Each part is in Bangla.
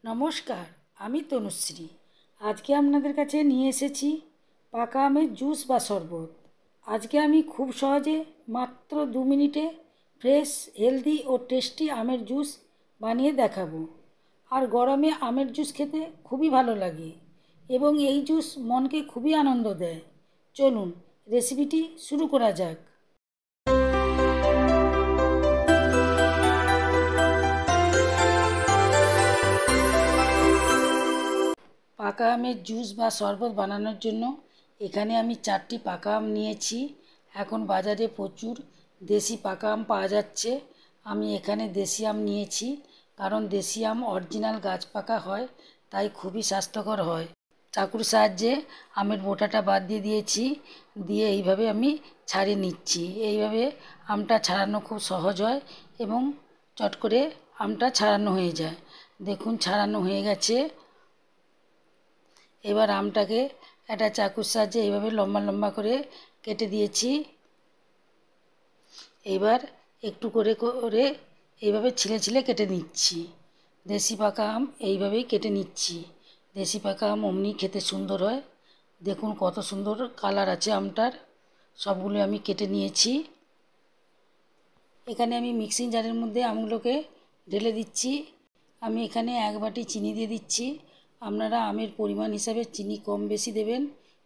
নমস্কার, আমি তনুশ্রী। আজকে আপনাদের কাছে নিয়ে এসেছি পাকা আমের জুস বা শরবত। আজকে আমি খুব সহজে মাত্র 2 মিনিটে ফ্রেশ, হেলদি ও টেস্টি আমের জুস বানিয়ে দেখাবো। আর গরমে আমের জুস খেতে খুবই ভালো লাগে এবং এই জুস মনকে খুবই আনন্দ দেয়। চলুন রেসিপিটি শুরু করা যাক। পাকা আমের জুস বা শরবত বানানোর জন্য এখানে আমি 4টি পাকা আম নিয়েছি। এখন বাজারে প্রচুর দেশি পাকা আম পাওয়া যাচ্ছে। আমি এখানে দেশি আম নিয়েছি, কারণ দেশি আম অরিজিনাল গাছ পাকা হয়, তাই খুবই স্বাস্থ্যকর হয়। চাকুর সাহায্যে আমের বোটাটা বাদ দিয়ে দিয়েছি, দিয়ে এইভাবে আমি ছাড়িয়ে নিচ্ছি। এইভাবে আমটা ছাড়ানো খুব সহজ হয় এবং চট করে আমটা ছাড়ানো হয়ে যায়। দেখুন, ছাড়ানো হয়ে গেছে। এবার আমটাকে একটা চাকুর সাহায্যে এইভাবে লম্বা লম্বা করে কেটে দিয়েছি। এবার একটু করে করে এইভাবে ছিলে ছিলে কেটে নিচ্ছি। দেশি পাকা আম এইভাবেই কেটে নিচ্ছি। দেশি পাকা আম অমনি খেতে সুন্দর হয়। দেখুন কত সুন্দর কালার আছে আমটার। সবগুলো আমি কেটে নিয়েছি। এখানে আমি মিক্সিং জারের মধ্যে আমগুলোকে ঢেলে দিচ্ছি। আমি এখানে 1 বাটি চিনি দিয়ে দিচ্ছি। আপনারা আমের পরিমাণ হিসাবে চিনি কম বেশি দেবেন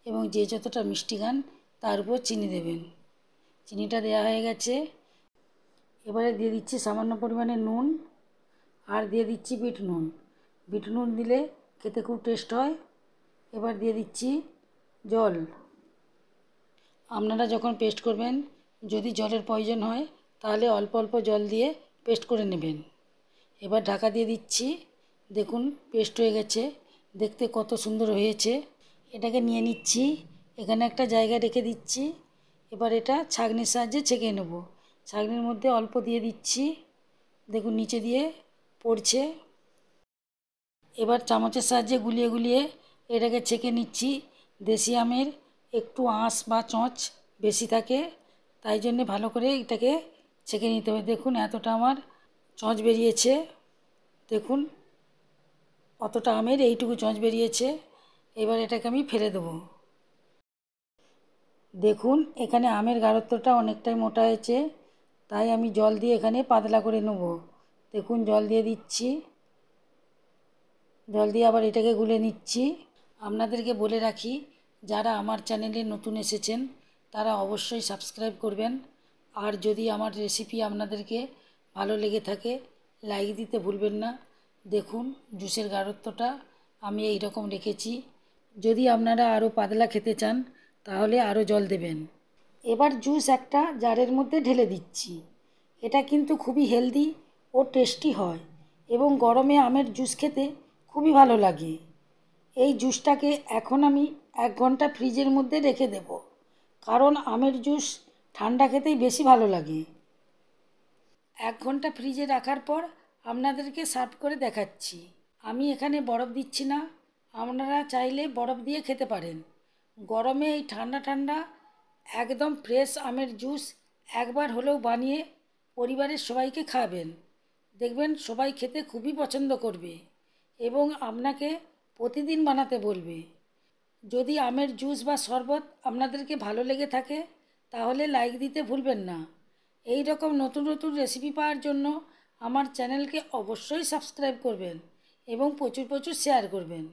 এবং যে যতটা মিষ্টি খান তার উপর চিনি দেবেন। চিনিটা দেওয়া হয়ে গেছে। এবারে দিয়ে দিচ্ছি সামান্য পরিমাণে নুন, আর দিয়ে দিচ্ছি বিট নুন। বিট নুন দিলে খেতে খুব টেস্ট হয়। এবার দিয়ে দিচ্ছি জল। আপনারা যখন পেস্ট করবেন, যদি জলের প্রয়োজন হয় তাহলে অল্প অল্প জল দিয়ে পেস্ট করে নেবেন। এবার ঢাকা দিয়ে দিচ্ছি। দেখুন পেস্ট হয়ে গেছে, দেখতে কত সুন্দর হয়েছে। এটাকে নিয়ে নিচ্ছি, এখানে একটা জায়গা রেখে দিচ্ছি। এবার এটা ছাঁকনির সাহায্যে ছেঁকে নেব। ছাঁকনির মধ্যে অল্প দিয়ে দিচ্ছি, দেখুন নিচে দিয়ে পড়ছে। এবার চামচের সাহায্যে গুলিয়ে গুলিয়ে এটাকে ছেঁকে নিচ্ছি। দেশি আমের একটু আঁশ বা চোঁচ বেশি থাকে, তাই জন্যে ভালো করে এটাকে ছেঁকে নিতে হবে। দেখুন এতটা আমার চোঁচ বেরিয়েছে। দেখুন অতটা আমের এইটুকু চোঁচ বেরিয়েছে। এবার এটাকে আমি ফেলে দেবো। দেখুন এখানে আমের গাঢ়ত্বটা অনেকটাই মোটা হয়েছে, তাই আমি জল দিয়ে এখানে পাতলা করে নেব। দেখুন জল দিয়ে দিচ্ছি, জল দিয়ে আবার এটাকে গুলে নিচ্ছি। আপনাদেরকে বলে রাখি, যারা আমার চ্যানেলে নতুন এসেছেন তারা অবশ্যই সাবস্ক্রাইব করবেন। আর যদি আমার রেসিপি আপনাদেরকে ভালো লেগে থাকে, লাইক দিতে ভুলবেন না। দেখুন জুসের গাঢ়ত্বটা আমি এই রকম রেখেছি। যদি আপনারা আরও পাতলা খেতে চান তাহলে আরও জল দেবেন। এবার জুস একটা জারের মধ্যে ঢেলে দিচ্ছি। এটা কিন্তু খুবই হেলদি ও টেস্টি হয় এবং গরমে আমের জুস খেতে খুবই ভালো লাগে। এই জুসটাকে এখন আমি 1 ঘন্টা ফ্রিজের মধ্যে রেখে দেব, কারণ আমের জুস ঠান্ডা খেতেই বেশি ভালো লাগে। 1 ঘন্টা ফ্রিজে রাখার পর আপনাদেরকে সার্ভ করে দেখাচ্ছি। আমি এখানে বরফ দিচ্ছি না, আপনারা চাইলে বরফ দিয়ে খেতে পারেন। গরমে এই ঠান্ডা ঠান্ডা একদম ফ্রেশ আমের জুস একবার হলেও বানিয়ে পরিবারের সবাইকে খাওয়াবেন। দেখবেন সবাই খেতে খুবই পছন্দ করবে এবং আপনাকে প্রতিদিন বানাতে বলবে। যদি আমের জুস বা শরবত আপনাদেরকে ভালো লেগে থাকে তাহলে লাইক দিতে ভুলবেন না। এই রকম নতুন নতুন রেসিপি পাওয়ার জন্য আমার চ্যানেলকে অবশ্যই সাবস্ক্রাইব করবেন এবং প্রচুর প্রচুর শেয়ার করবেন।